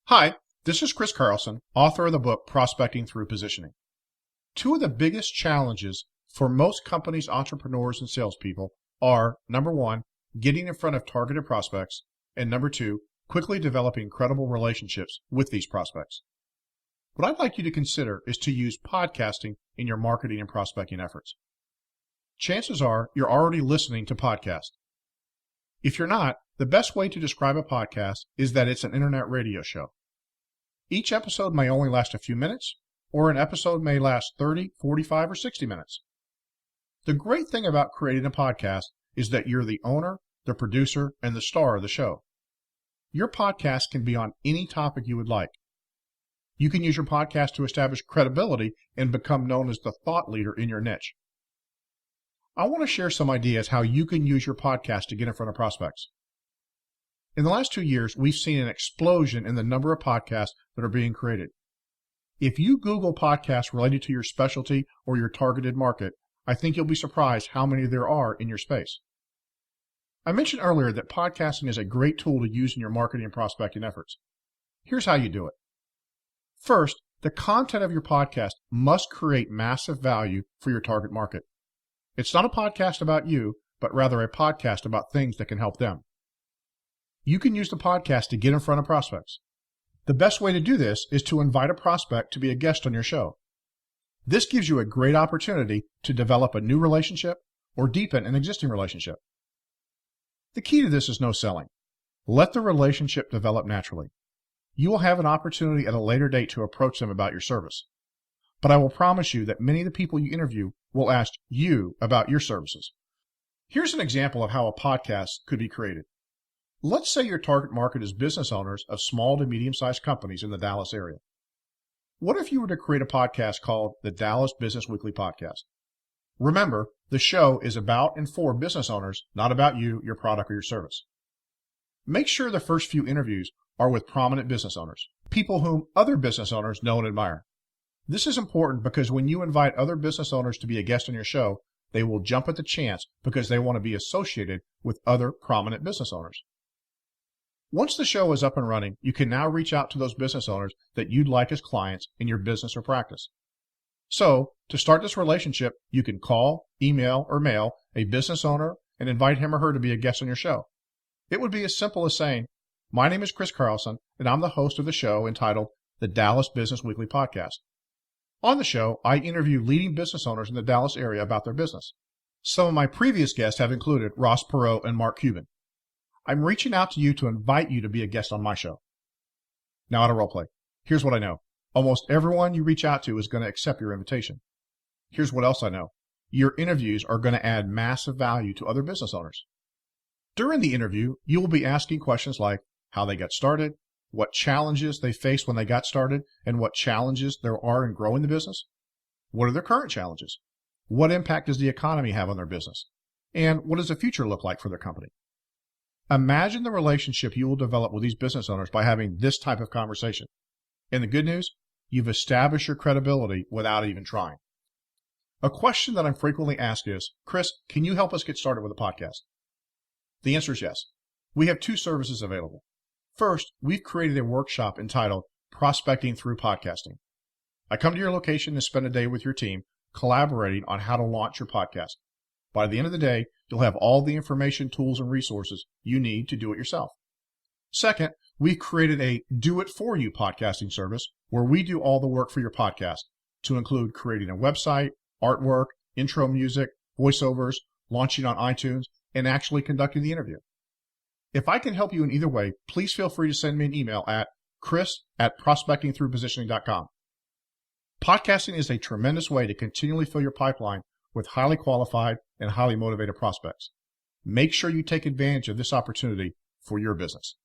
Hi, this is Chris Carlson, author of the book Prospecting Through Positioning. Two of the biggest challenges for most companies, entrepreneurs, and salespeople are, number one, getting in front of targeted prospects, and number two, quickly developing credible relationships with these prospects. What I'd like you to consider is to use podcasting in your marketing and prospecting efforts. Chances are you're already listening to podcasts. If you're not, the best way to describe a podcast is that it's an internet radio show. Each episode may only last a few minutes, or an episode may last 30, 45, or 60 minutes. The great thing about creating a podcast is that you're the owner, the producer, and the star of the show. Your podcast can be on any topic you would like. You can use your podcast to establish credibility and become known as the thought leader in your niche. I want to share some ideas how you can use your podcast to get in front of prospects. In the last 2 years, we've seen an explosion in the number of podcasts that are being created. If you Google podcasts related to your specialty or your targeted market, I think you'll be surprised how many there are in your space. I mentioned earlier that podcasting is a great tool to use in your marketing and prospecting efforts. Here's how you do it. First, the content of your podcast must create massive value for your target market. It's not a podcast about you, but rather a podcast about things that can help them. You can use the podcast to get in front of prospects. The best way to do this is to invite a prospect to be a guest on your show. This gives you a great opportunity to develop a new relationship or deepen an existing relationship. The key to this is no selling. Let the relationship develop naturally. You will have an opportunity at a later date to approach them about your service. But I will promise you that many of the people you interview will ask you about your services. Here's an example of how a podcast could be created. Let's say your target market is business owners of small to medium-sized companies in the Dallas area. What if you were to create a podcast called the Dallas Business Weekly Podcast? Remember, the show is about and for business owners, not about you, your product, or your service. Make sure the first few interviews are with prominent business owners, people whom other business owners know and admire. This is important because when you invite other business owners to be a guest on your show, they will jump at the chance because they want to be associated with other prominent business owners. Once the show is up and running, you can now reach out to those business owners that you'd like as clients in your business or practice. So, to start this relationship, you can call, email, or mail a business owner and invite him or her to be a guest on your show. It would be as simple as saying, "My name is Chris Carlson, and I'm the host of the show entitled the Dallas Business Weekly Podcast. On the show, I interview leading business owners in the Dallas area about their business. Some of my previous guests have included Ross Perot and Mark Cuban. I'm reaching out to you to invite you to be a guest on my show." Now, to role play. Here's what I know. Almost everyone you reach out to is going to accept your invitation. Here's what else I know. Your interviews are going to add massive value to other business owners. During the interview, you will be asking questions like how they got started, what challenges they faced when they got started, and what challenges there are in growing the business. What are their current challenges? What impact does the economy have on their business? And what does the future look like for their company? Imagine the relationship you will develop with these business owners by having this type of conversation. And the good news, you've established your credibility without even trying. A question that I'm frequently asked is, "Chris, can you help us get started with a podcast?" The answer is yes. We have two services available. First, we've created a workshop entitled Prospecting Through Podcasting. I come to your location and spend a day with your team collaborating on how to launch your podcast. By the end of the day, you'll have all the information, tools, and resources you need to do it yourself. Second, we've created a do-it-for-you podcasting service where we do all the work for your podcast, to include creating a website, artwork, intro music, voiceovers, launching on iTunes, and actually conducting the interview. If I can help you in either way, please feel free to send me an email at chris@prospectingthroughpositioning.com. Podcasting is a tremendous way to continually fill your pipeline with highly qualified and highly motivated prospects. Make sure you take advantage of this opportunity for your business.